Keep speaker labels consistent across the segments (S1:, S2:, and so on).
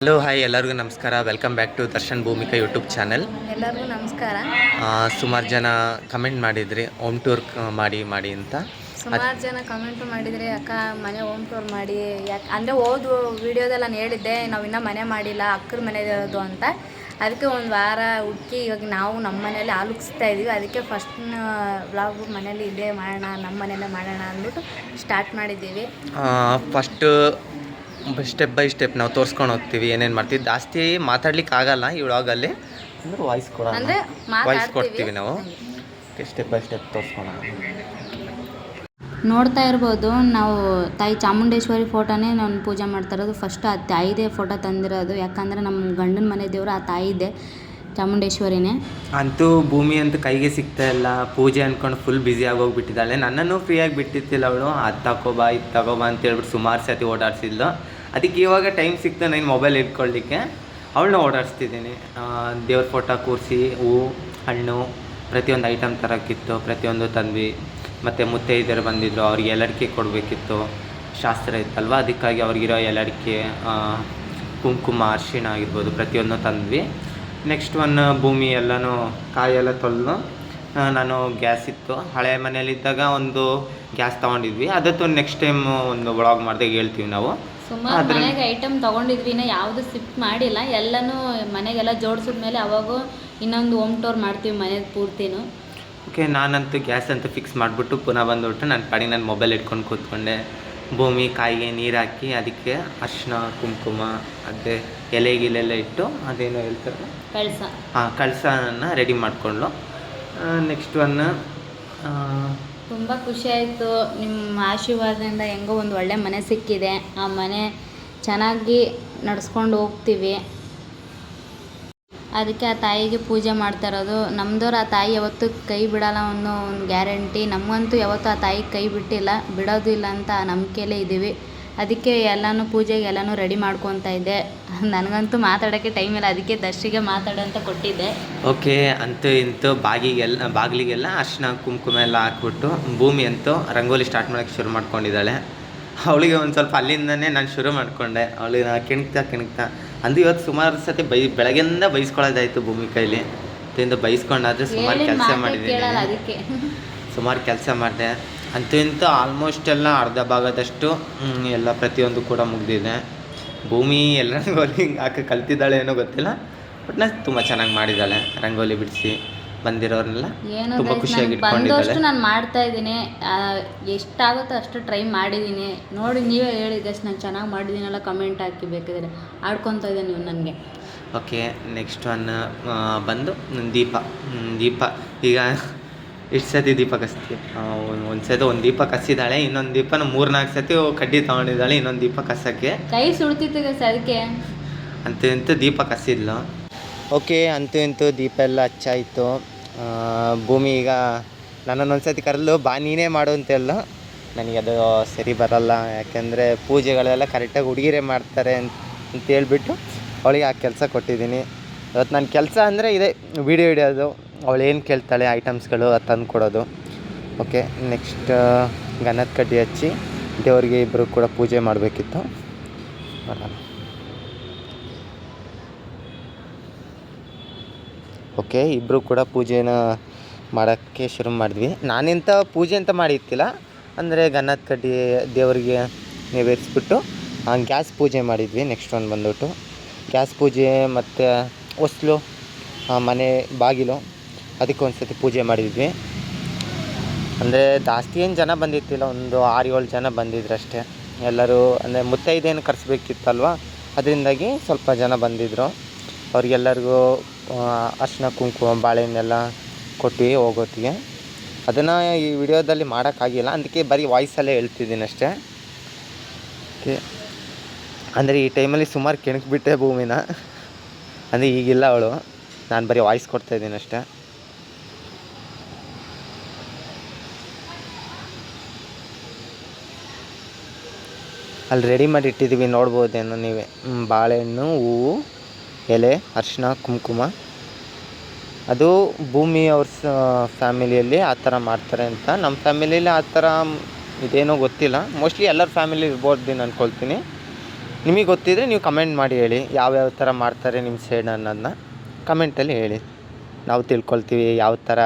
S1: Hello hi ಎಲ್ಲರಿಗೂ ನಮಸ್ಕಾರ. Welcome back to Darshan Bhoomika YouTube channel.
S2: ಎಲ್ಲರಿಗೂ ನಮಸ್ಕಾರ.
S1: ಸುಮಾರು ಜನ ಕಮೆಂಟ್ ಮಾಡಿದ್ರಿ ಹೋಮ್ ಟೂರ್ ಮಾಡಿ ಅಂತ.
S2: ಸುಮಾರು ಜನ ಕಮೆಂಟು ಮಾಡಿದರೆ ಅಕ್ಕ ಮನೆ ಹೋಮ್ ಟೂರ್ ಮಾಡಿ, ಯಾಕೆ ಅಂದರೆ ಓದು ವೀಡಿಯೋದಲ್ಲಿ ನಾನು ಹೇಳಿದ್ದೆ ನಾವು ಇನ್ನೂ ಮನೆ ಮಾಡಿಲ್ಲ, ಅಕ್ಕರ ಮನೆ ಇರೋದು ಅಂತ. ಅದಕ್ಕೆ ಒಂದು ವಾರ ಹುಡುಕಿ ಇವಾಗ ನಾವು ನಮ್ಮ ಮನೇಲಿ ಆಲೋಚಿಸ್ತಾ ಇದ್ದೀವಿ. ಅದಕ್ಕೆ ಫಸ್ಟ್ ವ್ಲಾಗು ಮನೇಲಿ ಇದೇ ಮಾಡೋಣ, ನಮ್ಮ ಮನೆಯಲ್ಲೇ ಮಾಡೋಣ ಅಂದ್ಬಿಟ್ಟು ಸ್ಟಾರ್ಟ್ ಮಾಡಿದ್ದೀವಿ.
S1: ಫಸ್ಟು ಸ್ಟೆಪ್ ಬೈ ಸ್ಟೆಪ್ ನಾವು ತೋರಿಸ್ಕೊಂಡು ಹೋಗ್ತೀವಿ ಏನೇನು ಮಾಡ್ತೀವಿ. ಜಾಸ್ತಿ ಮಾತಾಡ್ಲಿಕ್ಕೆ ಆಗಲ್ಲ ಈ ವ್ಲಾಗಲ್ಲಿ, ಅಂದರೆ ವಾಯ್ಸ್ ಕೊಡೋಣ,
S2: ಅಂದರೆ
S1: ವಾಯ್ಸ್ ಕೊಡ್ತೀವಿ ನಾವು. ಸ್ಟೆಪ್ ಬೈ ಸ್ಟೆಪ್ ತೋರಿಸ್ಕೊಳ್ಳೋಣ.
S2: ನೋಡ್ತಾ ಇರ್ಬೋದು, ನಾವು ತಾಯಿ ಚಾಮುಂಡೇಶ್ವರಿ ಫೋಟೋನೇ ನಾನು ಪೂಜೆ ಮಾಡ್ತಾ ಇರೋದು. ಫಸ್ಟ್ ಆ ತಾಯಿದೇ ಫೋಟೋ ತಂದಿರೋದು, ಯಾಕಂದರೆ ನಮ್ಮ ಗಂಡನ ಮನೆ ದೇವರು ಆ ತಾಯಿದೆ, ಚಾಮುಂಡೇಶ್ವರಿನೇ.
S1: ಅಂತೂ ಭೂಮಿ ಅಂತೂ ಕೈಗೆ ಸಿಗ್ತಾ ಇಲ್ಲ, ಪೂಜೆ ಅಂದ್ಕೊಂಡು ಫುಲ್ ಬ್ಯುಸಿ ಆಗೋಗ್ಬಿಟ್ಟಿದ್ದಾಳೆ. ನನ್ನನ್ನು ಫ್ರೀಯಾಗಿ ಬಿಟ್ಟಿತ್ತಿಲ್ಲ ಅವಳು. ಅದು ತಗೋಬಾ ಇದು ತಗೋಬಾ ಅಂತ ಹೇಳ್ಬಿಟ್ಟು ಸುಮಾರು ಸತಿ ಓಡಾಡ್ಸಿದ್ಲು. ಅದಕ್ಕೆ ಇವಾಗ ಟೈಮ್ ಸಿಕ್ತು ನಾನು ಮೊಬೈಲ್ ಇಟ್ಕೊಳ್ಳಿಕ್ಕೆ ಅವಳನ್ನ ಓಡಾಡಿಸ್ತಿದ್ದೀನಿ. ದೇವ್ರ ಫೋಟೋ ಕೂರಿಸಿ ಹೂವು ಹಣ್ಣು ಪ್ರತಿಯೊಂದು ಐಟಮ್ ತರೋಕ್ಕಿತ್ತು, ಪ್ರತಿಯೊಂದು ತಂದ್ವಿ. ಮತ್ತು ಮುತ್ತೈದೆಯರು ಬಂದಿದ್ದರು, ಅವ್ರಿಗೆ ಎಲ್ಲಡಿಕೆ ಕೊಡಬೇಕಿತ್ತು, ಶಾಸ್ತ್ರ ಇತ್ತಲ್ವ. ಅದಕ್ಕಾಗಿ ಅವ್ರಿಗಿರೋ ಎಲ್ಲಡಿಕೆ, ಕುಂಕುಮ, ಅರಿಶಿಣ ಆಗಿರ್ಬೋದು ಪ್ರತಿಯೊಂದು ತಂದ್ವಿ. ನೆಕ್ಸ್ಟ್ ಭೂಮಿ ಎಲ್ಲನೂ ಕಾಯೆಲ್ಲ ತೊಳೆದು ನಾನು ಗ್ಯಾಸ್ ಇತ್ತು ಹಳೆ ಮನೆಯಲ್ಲಿದ್ದಾಗ ಒಂದು ಗ್ಯಾಸ್ ತೊಗೊಂಡಿದ್ವಿ. ಅದತ್ತು ನೆಕ್ಸ್ಟ್ ಟೈಮ್ ಒಂದು ವ್ಲಾಗ್ ಮಾಡಿದಾಗ ಹೇಳ್ತೀವಿ ನಾವು.
S2: ಸುಮಾರು ಮನೆಗೆ ಐಟಮ್ ತೊಗೊಂಡಿದ್ವಿ, ಯಾವುದು ಶಿಫ್ಟ್ ಮಾಡಿಲ್ಲ, ಎಲ್ಲನೂ ಮನೆಗೆಲ್ಲ ಜೋಡಿಸಿದ್ಮೇಲೆ ಅವಾಗೂ ಇನ್ನೊಂದು ಹೋಮ್ ಟೂರ್ ಮಾಡ್ತೀವಿ ಮನೆಗೆ ಪೂರ್ತಿನೂ.
S1: ಓಕೆ, ನಾನಂತೂ ಗ್ಯಾಸ್ ಅಂತೂ ಫಿಕ್ಸ್ ಮಾಡಿಬಿಟ್ಟು ಪುನಃ ಬಂದುಬಿಟ್ಟು ನನ್ನ ಪಾಡಿಗೆ ನಾನು ಮೊಬೈಲ್ ಇಟ್ಕೊಂಡು ಕೂತ್ಕೊಂಡೆ. ಭೂಮಿ ಕಾಯಿಗೆ ನೀರು ಹಾಕಿ ಅದಕ್ಕೆ ಅರಿಶಿನ ಕುಂಕುಮ ಅದೇ ಎಲೆಗಿಲೆಲ್ಲ ಇಟ್ಟು ಅದೇನೋ ಹೇಳ್ತಾರೆ
S2: ಕಳಸ,
S1: ಕಳಸನ ರೆಡಿ ಮಾಡಿಕೊಂಡು ನೆಕ್ಸ್ಟ್
S2: ತುಂಬ ಖುಷಿ ಆಯಿತು. ನಿಮ್ಮ ಆಶೀರ್ವಾದದಿಂದ ಹೆಂಗೋ ಒಂದು ಒಳ್ಳೆ ಮನೆ ಸಿಕ್ಕಿದೆ. ಆ ಮನೆ ಚೆನ್ನಾಗಿ ನಡೆಸ್ಕೊಂಡು ಹೋಗ್ತೀವಿ. ಅದಕ್ಕೆ ಆ ತಾಯಿಗೆ ಪೂಜೆ ಮಾಡ್ತಾ ಇರೋದು. ನಮ್ಮದವ್ರು ಆ ತಾಯಿ ಯಾವತ್ತೂ ಕೈ ಬಿಡಲ್ಲ ಅನ್ನೋ ಒಂದು ಗ್ಯಾರಂಟಿ. ನಮಗಂತೂ ಯಾವತ್ತೂ ಆ ತಾಯಿ ಕೈ ಬಿಟ್ಟಿಲ್ಲ, ಬಿಡೋದು ಇಲ್ಲ ಅಂತ ನಂಬಿಕೆಯಲ್ಲೇ ಇದ್ದೀವಿ. ಅದಕ್ಕೆ ಎಲ್ಲನೂ ಪೂಜೆಗೆ ಎಲ್ಲನೂ ರೆಡಿ ಮಾಡ್ಕೊತಾ ಇದ್ದೆ. ನನಗಂತೂ ಮಾತಾಡೋಕ್ಕೆ ಟೈಮ್ ಇಲ್ಲ, ಅದಕ್ಕೆ ದರ್ಶಿಗೆ ಮಾತಾಡೋಂತ ಕೊಟ್ಟಿದ್ದೆ.
S1: ಓಕೆ, ಅಂತೂ ಇಂತೂ ಬಾಗಿಲಿಗೆಲ್ಲ ಅರಿಶಿನ ಕುಂಕುಮ ಎಲ್ಲ ಹಾಕ್ಬಿಟ್ಟು ಭೂಮಿ ಅಂತೂ ರಂಗೋಲಿ ಸ್ಟಾರ್ಟ್ ಮಾಡೋಕ್ಕೆ ಶುರು ಮಾಡ್ಕೊಂಡಿದ್ದಾಳೆ. ಅವಳಿಗೆ ಒಂದು ಸ್ವಲ್ಪ ಅಲ್ಲಿಂದನೇ ನಾನು ಶುರು ಮಾಡಿಕೊಂಡೆ. ಅವಳಿಗೆ ಕೆಣಕ್ತಾ ಅಂದು ಇವತ್ತು ಸುಮಾರು ಸತಿ ಬೆಳಗ್ಗೆಯಿಂದ ಬೈಸ್ಕೊಳ್ಳೋದಾಯಿತು ಭೂಮಿ ಕೈಲಿ. ಅದರಿಂದ ಬೈಸ್ಕೊಂಡಾದರೆ ಸುಮಾರು ಕೆಲಸ ಮಾಡಿದ್ದೀನಿ, ಸುಮಾರು ಕೆಲಸ ಮಾಡಿದೆ. ಅಂತೂ ಇಂತೂ ಆಲ್ಮೋಸ್ಟ್ ಎಲ್ಲ ಅರ್ಧ ಭಾಗದಷ್ಟು ಎಲ್ಲ ಪ್ರತಿಯೊಂದು ಕೂಡ ಮುಗಿದಿದೆ. ಭೂಮಿ ಎಲ್ಲ ರಂಗೋಲಿ ಹಾಕಿ ಕಲ್ತಿದ್ದಾಳೆ ಏನೋ ಗೊತ್ತಿಲ್ಲ, ಬಟ್ ನಾನು ತುಂಬ ಚೆನ್ನಾಗಿ ಮಾಡಿದ್ದಾಳೆ. ರಂಗೋಲಿ ಬಿಡಿಸಿ ಬಂದಿರೋರನ್ನೆಲ್ಲ ತುಂಬ ಖುಷಿಯಾಗಿ ಇಟ್ಕೊಂಡಿದ್ದಾಳೆ.
S2: ನಾನು ಮಾಡ್ತಾ ಇದ್ದೀನಿ, ಎಷ್ಟಾಗುತ್ತೋ ಅಷ್ಟು ಟ್ರೈ ಮಾಡಿದ್ದೀನಿ. ನೋಡಿ ನೀವೇ ಹೇಳಿದ್ದಷ್ಟು ನಾನು ಚೆನ್ನಾಗಿ ಮಾಡಿದ್ದೀನಲ್ಲ ಕಮೆಂಟ್ ಹಾಕಿ, ಬೇಕಾದರೆ ಆಡ್ಕೊತಾ ಇದ್ದೆ ನೀವು ನನಗೆ.
S1: ಓಕೆ, ನೆಕ್ಸ್ಟ್ ಬಂದು ದೀಪ ಈಗ ಇಷ್ಟು ಸತಿ ದೀಪ ಕಸ್ತೀವಿ. ಒಂದು ಸತಿ ಒಂದು ದೀಪ ಕಸಿದ್ದಾಳೆ, ಇನ್ನೊಂದು ದೀಪನ 3-4 ಸತಿ ಕಡ್ಡಿ ತೊಗೊಂಡಿದ್ದಾಳೆ ಇನ್ನೊಂದು ದೀಪ ಕಸೋಕ್ಕೆ.
S2: ಕೈ ಸುಡ್ತಿತ್ತು ಅದಕ್ಕೆ.
S1: ಅಂತೂ ಇಂತೂ ದೀಪ ಕಸಿದ್ಲು. ಓಕೆ, ಅಂತೂ ಇಂತೂ ದೀಪ ಎಲ್ಲ ಹಚ್ಚಾಯಿತು. ಭೂಮಿ ಈಗ ನನ್ನೊಂದು ಸತಿ ಕರೆದು ಬಾ ನೀನೇ ಮಾಡು ಅಂತೆಲ್ಲ. ನನಗದು ಸರಿ ಬರಲ್ಲ, ಯಾಕೆಂದರೆ ಪೂಜೆಗಳೆಲ್ಲ ಕರೆಕ್ಟಾಗಿ ಹುಡುಗಿರೇ ಮಾಡ್ತಾರೆ ಅಂತ ಹೇಳ್ಬಿಟ್ಟು ಅವಳಿಗೆ ಆ ಕೆಲಸ ಕೊಟ್ಟಿದ್ದೀನಿ. ಇವತ್ತು ನನ್ನ ಕೆಲಸ ಅಂದರೆ ಇದೆ ವೀಡಿಯೋ ಹಿಡಿಯೋದು, ಅವಳು ಏನು ಕೇಳ್ತಾಳೆ ಐಟಮ್ಸ್ಗಳು ಅದು ತಂದು ಕೊಡೋದು. ಓಕೆ, ನೆಕ್ಸ್ಟ್ ಗಂಧದ ಕಡ್ಡಿ ಹಚ್ಚಿ ದೇವರಿಗೆ ಇಬ್ಬರು ಕೂಡ ಪೂಜೆ ಮಾಡಬೇಕಿತ್ತು. ಓಕೆ, ಇಬ್ಬರು ಕೂಡ ಪೂಜೆನ ಮಾಡೋಕ್ಕೆ ಶುರು ಮಾಡಿದ್ವಿ. ನಾನಿಂತ ಪೂಜೆ ಅಂತ ಮಾಡಿರ್ತಿಲ್ಲ, ಅಂದರೆ ಗಂಧದ ಕಡ್ಡಿ ದೇವರಿಗೆ ನೆವೇರಿಸ್ಬಿಟ್ಟು ಗ್ಯಾಸ್ ಪೂಜೆ ಮಾಡಿದ್ವಿ. ನೆಕ್ಸ್ಟ್ ಒಂದು ಬಂದ್ಬಿಟ್ಟು ಗ್ಯಾಸ್ ಪೂಜೆ ಮತ್ತು ಹೊಸ್ಲು ಮನೆ ಬಾಗಿಲು ಅದಕ್ಕೆ ಒಂದು ಸತಿ ಪೂಜೆ ಮಾಡಿದ್ವಿ. ಅಂದರೆ ಜಾಸ್ತಿ ಏನು ಜನ ಬಂದಿತ್ತಿಲ್ಲ, ಒಂದು 6-7 ಜನ ಬಂದಿದ್ರಷ್ಟೇ. ಎಲ್ಲರೂ ಅಂದರೆ ಮುತ್ತೈದೇನು ಕರೆಸ್ಬೇಕಿತ್ತಲ್ವ, ಅದರಿಂದಾಗಿ ಸ್ವಲ್ಪ ಜನ ಬಂದಿದ್ದರು. ಅವ್ರಿಗೆಲ್ಲರಿಗೂ ಅರಿಶಿನ ಕುಂಕುಮ ಬಾಳೆಹಣ್ಣೆಲ್ಲ ಕೊಟ್ವಿ ಹೋಗೋತ್ತಿಗೆ. ಅದನ್ನು ಈ ವಿಡಿಯೋದಲ್ಲಿ ಮಾಡೋಕ್ಕಾಗಿಲ್ಲ, ಅದಕ್ಕೆ ಬರೀ ವಾಯ್ಸಲ್ಲೇ ಹೇಳ್ತಿದ್ದೀನಿ ಅಷ್ಟೇ. ಓಕೆ, ಅಂದರೆ ಈ ಟೈಮಲ್ಲಿ ಸುಮಾರು ಕೆಣಕ್ಬಿಟ್ಟೆ ಭೂಮಿನ, ಅಂದರೆ ಈಗಿಲ್ಲ ಅವಳು, ನಾನು ಬರೀ ವಾಯ್ಸ್ ಕೊಡ್ತಾಯಿದ್ದೀನಿ ಅಷ್ಟೇ. ಅಲ್ಲಿ ರೆಡಿ ಮಾಡಿ ಇಟ್ಟಿದ್ದೀವಿ, ನೋಡ್ಬೋದೇನೋ ನೀವೇ. ಬಾಳೆಹಣ್ಣು, ಹೂವು, ಎಲೆ, ಅರಿಶಿನ ಕುಂಕುಮ. ಅದು ಭೂಮಿ ಅವ್ರ ಫ್ಯಾಮಿಲಿಯಲ್ಲಿ ಆ ಥರ ಮಾಡ್ತಾರೆ ಅಂತ. ನಮ್ಮ ಫ್ಯಾಮಿಲಿಯಲ್ಲಿ ಆ ಥರ ಇದೇನೋ ಗೊತ್ತಿಲ್ಲ, ಮೋಸ್ಟ್ಲಿ ಎಲ್ಲರ ಫ್ಯಾಮಿಲಿ ಇರ್ಬೋದು ಅಂದ್ಕೊಳ್ತೀನಿ. ನಿಮಗೆ ಗೊತ್ತಿದ್ದರೆ ನೀವು ಕಮೆಂಟ್ ಮಾಡಿ ಹೇಳಿ ಯಾವ್ಯಾವ ಥರ ಮಾಡ್ತಾರೆ ನಿಮ್ಮ ಸೈಡ್ ಅನ್ನೋದನ್ನ ಕಮೆಂಟಲ್ಲಿ ಹೇಳಿ. ನಾವು ತಿಳ್ಕೊಳ್ತೀವಿ ಯಾವ ಥರ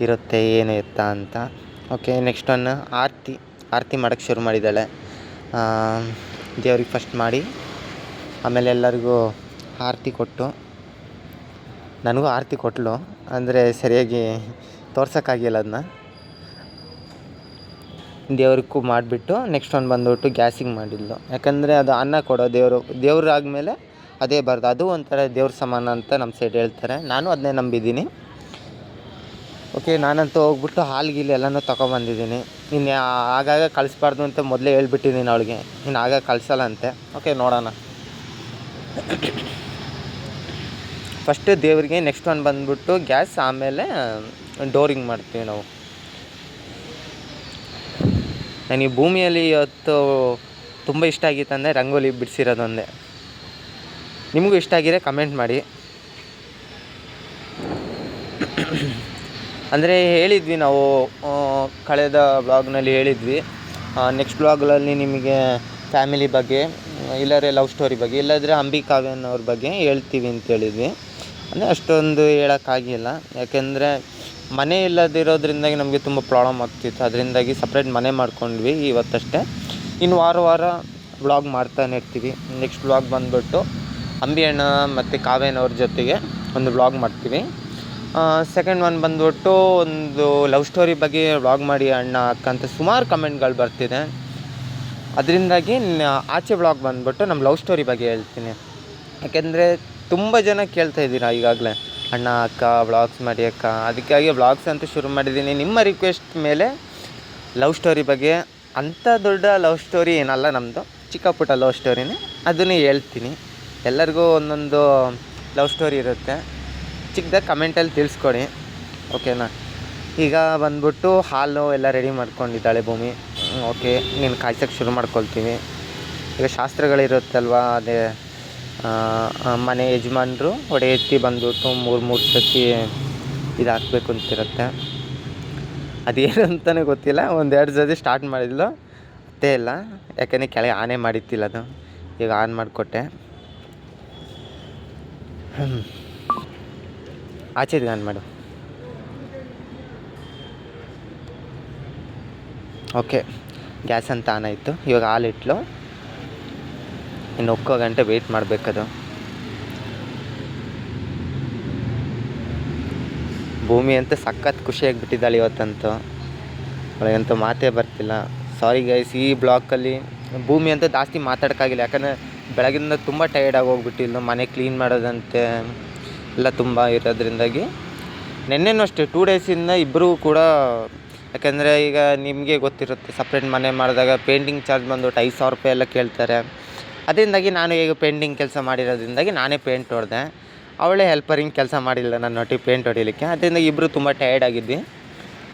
S1: ಇರುತ್ತೆ ಏನು ಎತ್ತ ಅಂತ. ಓಕೆ, ನೆಕ್ಸ್ಟ್ ಒನ್ ಆರತಿ ಮಾಡೋಕ್ಕೆ ಶುರು ಮಾಡಿದ್ದಾಳೆ. ದೇವ್ರಿಗೆ ಫಸ್ಟ್ ಮಾಡಿ ಆಮೇಲೆ ಎಲ್ಲರಿಗೂ ಆರತಿ ಕೊಟ್ಟು, ನನಗೂ ಆರತಿ ಕೊಟ್ಟಳು, ಅಂದರೆ ಸರಿಯಾಗಿ ತೋರ್ಸೋಕ್ಕಾಗಿಲ್ಲ ಅದನ್ನ. ದೇವ್ರಿಗೂ ಮಾಡಿಬಿಟ್ಟು ನೆಕ್ಸ್ಟ್ ಒಂದು ಬಂದುಬಿಟ್ಟು ಗ್ಯಾಸಿಗೆ ಮಾಡಿದ್ಲು. ಯಾಕಂದರೆ ಅದು ಅನ್ನ ಕೊಡೋ ದೇವ್ರು ಆದಮೇಲೆ ಅದೇ ಬರೋದು, ಅದು ಒಂಥರ ದೇವ್ರ ಸಮಾನ ಅಂತ ನಮ್ಮ ಸೈಡ್ ಹೇಳ್ತಾರೆ. ನಾನು ಅದನ್ನೇ ನಂಬಿದ್ದೀನಿ. ಓಕೆ, ನಾನಂತೂ ಹೋಗ್ಬಿಟ್ಟು ಹಾಲು ಗೀಲು ಎಲ್ಲನೂ ತೊಗೊಬಂದಿದ್ದೀನಿ. ಇನ್ನು ಆಗಾಗ ಕಳಿಸ್ಬಾರ್ದು ಅಂತ ಮೊದಲೇ ಹೇಳ್ಬಿಟ್ಟಿದ್ದೀನಿ ಅವಳಿಗೆ, ಇನ್ನು ಆಗಾಗ ಕಳಿಸಲ್ಲ ಅಂತೆ. ಓಕೆ, ನೋಡೋಣ. ಫಸ್ಟು ದೇವರಿಗೆ, ನೆಕ್ಸ್ಟ್ ಒಂದು ಬಂದುಬಿಟ್ಟು ಗ್ಯಾಸ್, ಆಮೇಲೆ ಡೋರಿಂಗ್ ಮಾಡ್ತೀವಿ ನಾವು. ನನಗೆ ಭೂಮಿಯಲ್ಲಿ ಇವತ್ತು ತುಂಬ ಇಷ್ಟ ಆಗಿತ್ತು ಅಂದರೆ ರಂಗೋಲಿ ಬಿಡಿಸಿರೋದೊಂದೇ. ನಿಮಗೂ ಇಷ್ಟ ಆಗಿದೆ ಕಮೆಂಟ್ ಮಾಡಿ. ಅಂದರೆ ಹೇಳಿದ್ವಿ ನಾವು ಕಳೆದ ವ್ಲಾಗ್ನಲ್ಲಿ ಹೇಳಿದ್ವಿ, ನೆಕ್ಸ್ಟ್ ವ್ಲಾಗ್ಗಳಲ್ಲಿ ನಿಮಗೆ ಫ್ಯಾಮಿಲಿ ಬಗ್ಗೆ, ಇಲ್ಲಾಂದರೆ ಲವ್ ಸ್ಟೋರಿ ಬಗ್ಗೆ, ಇಲ್ಲಾಂದರೆ ಅಂಬಿಕಾವ್ಯನವ್ರ ಬಗ್ಗೆ ಹೇಳ್ತೀವಿ ಅಂತ ಹೇಳಿದ್ವಿ. ಅಂದರೆ ಅಷ್ಟೊಂದು ಹೇಳೋಕ್ಕಾಗಿಲ್ಲ, ಯಾಕೆಂದರೆ ಮನೆ ಇಲ್ಲದಿರೋದ್ರಿಂದಾಗಿ ನಮಗೆ ತುಂಬ ಪ್ರಾಬ್ಲಮ್ ಆಗ್ತಿತ್ತು. ಅದರಿಂದಾಗಿ ಸಪ್ರೇಟ್ ಮನೆ ಮಾಡ್ಕೊಂಡ್ವಿ ಇವತ್ತಷ್ಟೇ. ಇನ್ನು ವಾರ ವ್ಲಾಗ್ ಮಾಡ್ತಾನೆ ಇರ್ತೀವಿ. ನೆಕ್ಸ್ಟ್ ವ್ಲಾಗ್ ಬಂದುಬಿಟ್ಟು ಅಂಬಿ ಅಣ್ಣ ಮತ್ತು ಕಾವ್ಯನವ್ರ ಜೊತೆಗೆ ಒಂದು ವ್ಲಾಗ್ ಮಾಡ್ತೀವಿ. ಸೆಕೆಂಡ್ ಒನ್ ಬಂದುಬಿಟ್ಟು ಒಂದು ಲವ್ ಸ್ಟೋರಿ ಬಗ್ಗೆ ವ್ಲಾಗ್ ಮಾಡಿ ಅಣ್ಣ ಅಕ್ಕ ಅಂತ ಸುಮಾರು ಕಮೆಂಟ್ಗಳು ಬರ್ತಿದೆ. ಅದರಿಂದಾಗಿ ಆಚೆ ವ್ಲಾಗ್ ಬಂದುಬಿಟ್ಟು ನಮ್ಮ ಲವ್ ಸ್ಟೋರಿ ಬಗ್ಗೆ ಹೇಳ್ತೀನಿ. ಯಾಕೆಂದರೆ ತುಂಬ ಜನ ಕೇಳ್ತಾ ಇದ್ದೀರಾ ಈಗಾಗಲೇ, ಅಣ್ಣ ಅಕ್ಕ ವ್ಲಾಗ್ಸ್ ಮಾಡಿ ಅಕ್ಕ. ಅದಕ್ಕಾಗಿ ವ್ಲಾಗ್ಸ್ ಅಂತೂ ಶುರು ಮಾಡಿದ್ದೀನಿ. ನಿಮ್ಮ ರಿಕ್ವೆಸ್ಟ್ ಮೇಲೆ ಲವ್ ಸ್ಟೋರಿ ಬಗ್ಗೆ, ಅಂಥ ದೊಡ್ಡ ಲವ್ ಸ್ಟೋರಿ ಏನಲ್ಲ ನಮ್ಮದು, ಚಿಕ್ಕ ಪುಟ್ಟ ಲವ್ ಸ್ಟೋರಿನೇ, ಅದನ್ನೇ ಹೇಳ್ತೀನಿ. ಎಲ್ಲರಿಗೂ ಒಂದೊಂದು ಲವ್ ಸ್ಟೋರಿ ಇರುತ್ತೆ. ಚಿಕ್ಕದಾಗಿ ಕಮೆಂಟಲ್ಲಿ ತಿಳಿಸ್ಕೊಡಿ, ಓಕೆನಾ. ಈಗ ಬಂದ್ಬಿಟ್ಟು ಹಾಲು ಎಲ್ಲ ರೆಡಿ ಮಾಡ್ಕೊಂಡಿದ್ದಾಳೆ ಭೂಮಿ. ಓಕೆ, ನೀನು ಕಾಯ್ಸೋಕ್ಕೆ ಶುರು ಮಾಡ್ಕೊಳ್ತೀವಿ. ಈಗ ಶಾಸ್ತ್ರಗಳಿರುತ್ತಲ್ವ, ಅದೇ ಮನೆ ಯಜಮಾನರು ಒಡೆ ಎತ್ತಿ ಬಂದ್ಬಿಟ್ಟು ಮೂರು ಸತಿ ಇದು ಹಾಕ್ಬೇಕು ಅಂತಿರುತ್ತೆ. ಅದೇನು ಅಂತಲೇ ಗೊತ್ತಿಲ್ಲ. 1-2 ಸತಿ ಸ್ಟಾರ್ಟ್ ಮಾಡಿದ್ಲು, ಅತ್ತೇ ಇಲ್ಲ. ಯಾಕಂದರೆ ಕೆಳಗೆ ಆನೆ ಮಾಡಿತ್ತಿಲ್ಲ ಅದು, ಈಗ ಆನ್ ಮಾಡಿಕೊಟ್ಟೆ. ಆಚೆದು ಆನ್ ಮಾಡು. ಓಕೆ, ಗ್ಯಾಸ್ ಅಂತ ಆನ್ ಆಯಿತು. ಇವಾಗ ಹಾಲಿಟ್ಲು, ಇನ್ನು ಒಕ್ಕೋ ಗಂಟೆ ವೆಯ್ಟ್ ಮಾಡಬೇಕದು. ಭೂಮಿ ಅಂತ ಸಖತ್ ಖುಷಿಯಾಗಿಬಿಟ್ಟಿದ್ದಾಳೆ ಇವತ್ತಂತೂ. ಅವಳಿಗಂತೂ ಮಾತೇ ಬರ್ತಿಲ್ಲ. ಸಾರಿ ಗೈಸ್, ಈ ಬ್ಲಾಕಲ್ಲಿ ಭೂಮಿ ಅಂತ ಜಾಸ್ತಿ ಮಾತಾಡೋಕ್ಕಾಗಿಲ್ಲ. ಯಾಕಂದರೆ ಬೆಳಗಿಂದ ತುಂಬ ಟಯರ್ಡಾಗಿ ಹೋಗ್ಬಿಟ್ಟಿಲ್ಲ. ಮನೆ ಕ್ಲೀನ್ ಮಾಡೋದಂತೆ ಎಲ್ಲ ತುಂಬ ಇರೋದ್ರಿಂದಾಗಿ. ನೆನ್ನೆನೂ ಅಷ್ಟೇ 2 ಡೇಸಿಂದ ಇಬ್ಬರೂ ಕೂಡ, ಯಾಕಂದರೆ ಈಗ ನಿಮಗೆ ಗೊತ್ತಿರುತ್ತೆ, ಸಪ್ರೇಟ್ ಮನೆ ಮಾಡಿದಾಗ ಪೇಂಟಿಂಗ್ ಚಾರ್ಜ್ ಬಂದುಬಿಟ್ಟು 5,000 ರೂಪಾಯಿ ಎಲ್ಲ ಕೇಳ್ತಾರೆ. ಅದರಿಂದಾಗಿ ನಾನು ಈಗ ಪೇಂಟಿಂಗ್ ಕೆಲಸ ಮಾಡಿರೋದ್ರಿಂದಾಗಿ ನಾನೇ ಪೇಂಟ್ ಹೊಡೆದೆ. ಅವಳೇ ಹೆಲ್ಪರಿಂಗ್ ಕೆಲಸ ಮಾಡಿಲ್ಲ ನನ್ನೊಟ್ಟಿಗೆ ಪೇಂಟ್ ಹೊಡಿಲಿಕ್ಕೆ. ಅದರಿಂದ ಇಬ್ಬರು ತುಂಬ ಟಯರ್ಡ್ ಆಗಿದ್ವಿ.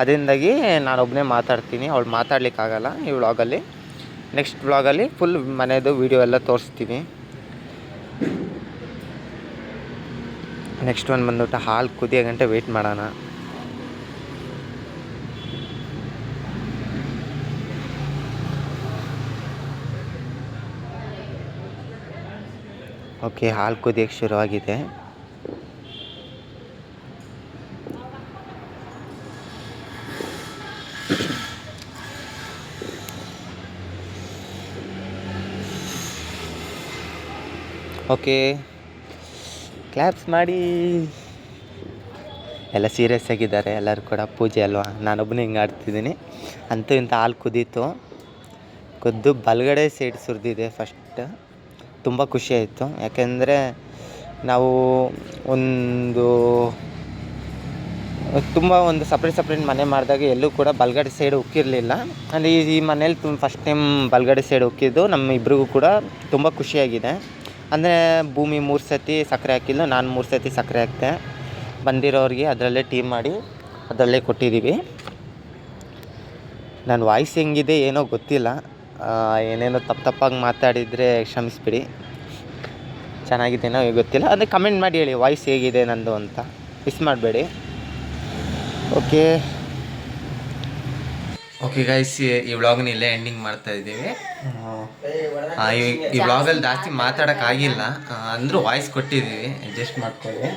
S1: ಅದರಿಂದಾಗಿ ನಾನೊಬ್ಬನೇ ಮಾತಾಡ್ತೀನಿ, ಅವಳು ಮಾತಾಡ್ಲಿಕ್ಕಾಗಲ್ಲ ಈ ವ್ಲಾಗಲ್ಲಿ. ನೆಕ್ಸ್ಟ್ ವ್ಲಾಗಲ್ಲಿ ಫುಲ್ ಮನೆಯದು ವೀಡಿಯೋ ಎಲ್ಲ ತೋರಿಸ್ತೀವಿ. ನೆಕ್ಸ್ಟ್ ಒಂದು ಬಂದುಬಿಟ್ಟು ಹಾಲು ಕುದಿಯೋ ಗಂಟೆ ವೆಯ್ಟ್ ಮಾಡೋಣ. ಓಕೆ, ಹಾಲು ಕುದಿಯೋಕ್ಕೆ ಶುರುವಾಗಿದೆ. ಓಕೆ, ಕ್ಲ್ಯಾಪ್ಸ್ ಮಾಡಿ. ಎಲ್ಲ ಸೀರಿಯಸ್ ಆಗಿದ್ದಾರೆ ಎಲ್ಲರೂ ಕೂಡ, ಪೂಜೆ ಅಲ್ವಾ, ನಾನೊಬ್ಬನೇ ಹಿಂಗೆ ಆಡ್ತಿದ್ದೀನಿ. ಅಂತೂ ಇಂಥ ಹಾಲು ಕುದ್ದು ಬಲಗಡೆ ಸೈಡ್ ಸುರಿದಿದೆ ಫಸ್ಟ್. ತುಂಬ ಖುಷಿಯಾಯಿತು. ಯಾಕೆಂದರೆ ನಾವು ಒಂದು ಸಪ್ರೇಟ್ ಮನೆ ಮಾಡಿದಾಗ ಎಲ್ಲೂ ಕೂಡ ಬಲಗಡೆ ಸೈಡ್ ಉಕ್ಕಿರಲಿಲ್ಲ. ಅಂದರೆ ಈ ಮನೇಲಿ ಫಸ್ಟ್ ಟೈಮ್ ಬಲಗಡೆ ಸೈಡ್ ಉಕ್ಕಿದ್ದು ನಮ್ಮ ಇಬ್ಬರಿಗೂ ಕೂಡ ತುಂಬ ಖುಷಿಯಾಗಿದೆ. ಅಂದರೆ ಭೂಮಿ 3 ಸತಿ ಸಕ್ಕರೆ ಹಾಕಿಲ್ಲ, ನಾನು 3 ಸತಿ ಸಕ್ಕರೆ ಹಾಕಿದೆ. ಬಂದಿರೋರಿಗೆ ಅದರಲ್ಲೇ ಟೀ ಮಾಡಿ ಅದರಲ್ಲೇ ಕೊಟ್ಟಿದ್ದೀವಿ. ನನ್ನ ವಾಯ್ಸ್ ಹೆಂಗಿದೆ ಏನೋ ಗೊತ್ತಿಲ್ಲ, ಏನೇನೋ ತಪ್ಪಾಗಿ ಮಾತಾಡಿದರೆ ಕ್ಷಮಿಸ್ಬಿಡಿ. ಚೆನ್ನಾಗಿದೆಯೋ ಗೊತ್ತಿಲ್ಲ, ಅಂದರೆ ಕಮೆಂಟ್ ಮಾಡಿ ಹೇಳಿ ವಾಯ್ಸ್ ಹೇಗಿದೆ ನಂದು ಅಂತ, ಮಿಸ್ ಮಾಡಬೇಡಿ. ಓಕೆ, ಓಕೆ ಗೈಸ್, ಈ ವ್ಲಾಗ್ನ ಇಲ್ಲೇ ಎಂಡಿಂಗ್ ಮಾಡ್ತಾ ಇದ್ದೀವಿ. ಈ ವ್ಲಾಗಲ್ಲಿ ಜಾಸ್ತಿ ಮಾತಾಡೋಕ್ಕಾಗಿಲ್ಲ, ಅಂದರೂ ವಾಯ್ಸ್ ಕೊಟ್ಟಿದ್ದೀವಿ, ಅಡ್ಜಸ್ಟ್ ಮಾಡ್ಕೊಳ್ಳಿ.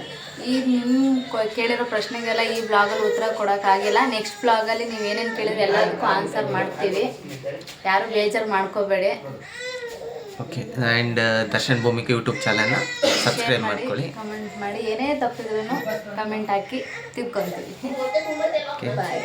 S2: ಈಗ ನಿಮ್ಮ ಕೇಳಿರೋ ಪ್ರಶ್ನೆಗೆಲ್ಲ ಈ ಬ್ಲಾಗಲ್ಲಿ ಉತ್ತರ ಕೊಡೋಕ್ಕಾಗಿಲ್ಲ. ನೆಕ್ಸ್ಟ್ ಬ್ಲಾಗಲ್ಲಿ ನೀವು ಏನೇನು ಕೇಳಿದ್ರೆ ಎಲ್ಲದಕ್ಕೂ ಆನ್ಸರ್ ಮಾಡ್ತೀವಿ, ಯಾರು ಬೇಜಾರು ಮಾಡ್ಕೋಬೇಡಿ.
S1: ಓಕೆ, ಆ್ಯಂಡ್ ದರ್ಶನ್ ಭೂಮಿಕೆ ಯೂಟ್ಯೂಬ್ ಚಾನಲ್ನ ಸಬ್ಸ್ಕ್ರೈಬ್ ಮಾಡ್ಕೊಳ್ಳಿ,
S2: ಕಮೆಂಟ್ ಮಾಡಿ, ಏನೇ ತಪ್ಪಿದ್ರೂ ಕಮೆಂಟ್ ಹಾಕಿ ತಿಳ್ಕೊತೀವಿ.
S1: ಓಕೆ,
S2: ಬಾಯ್.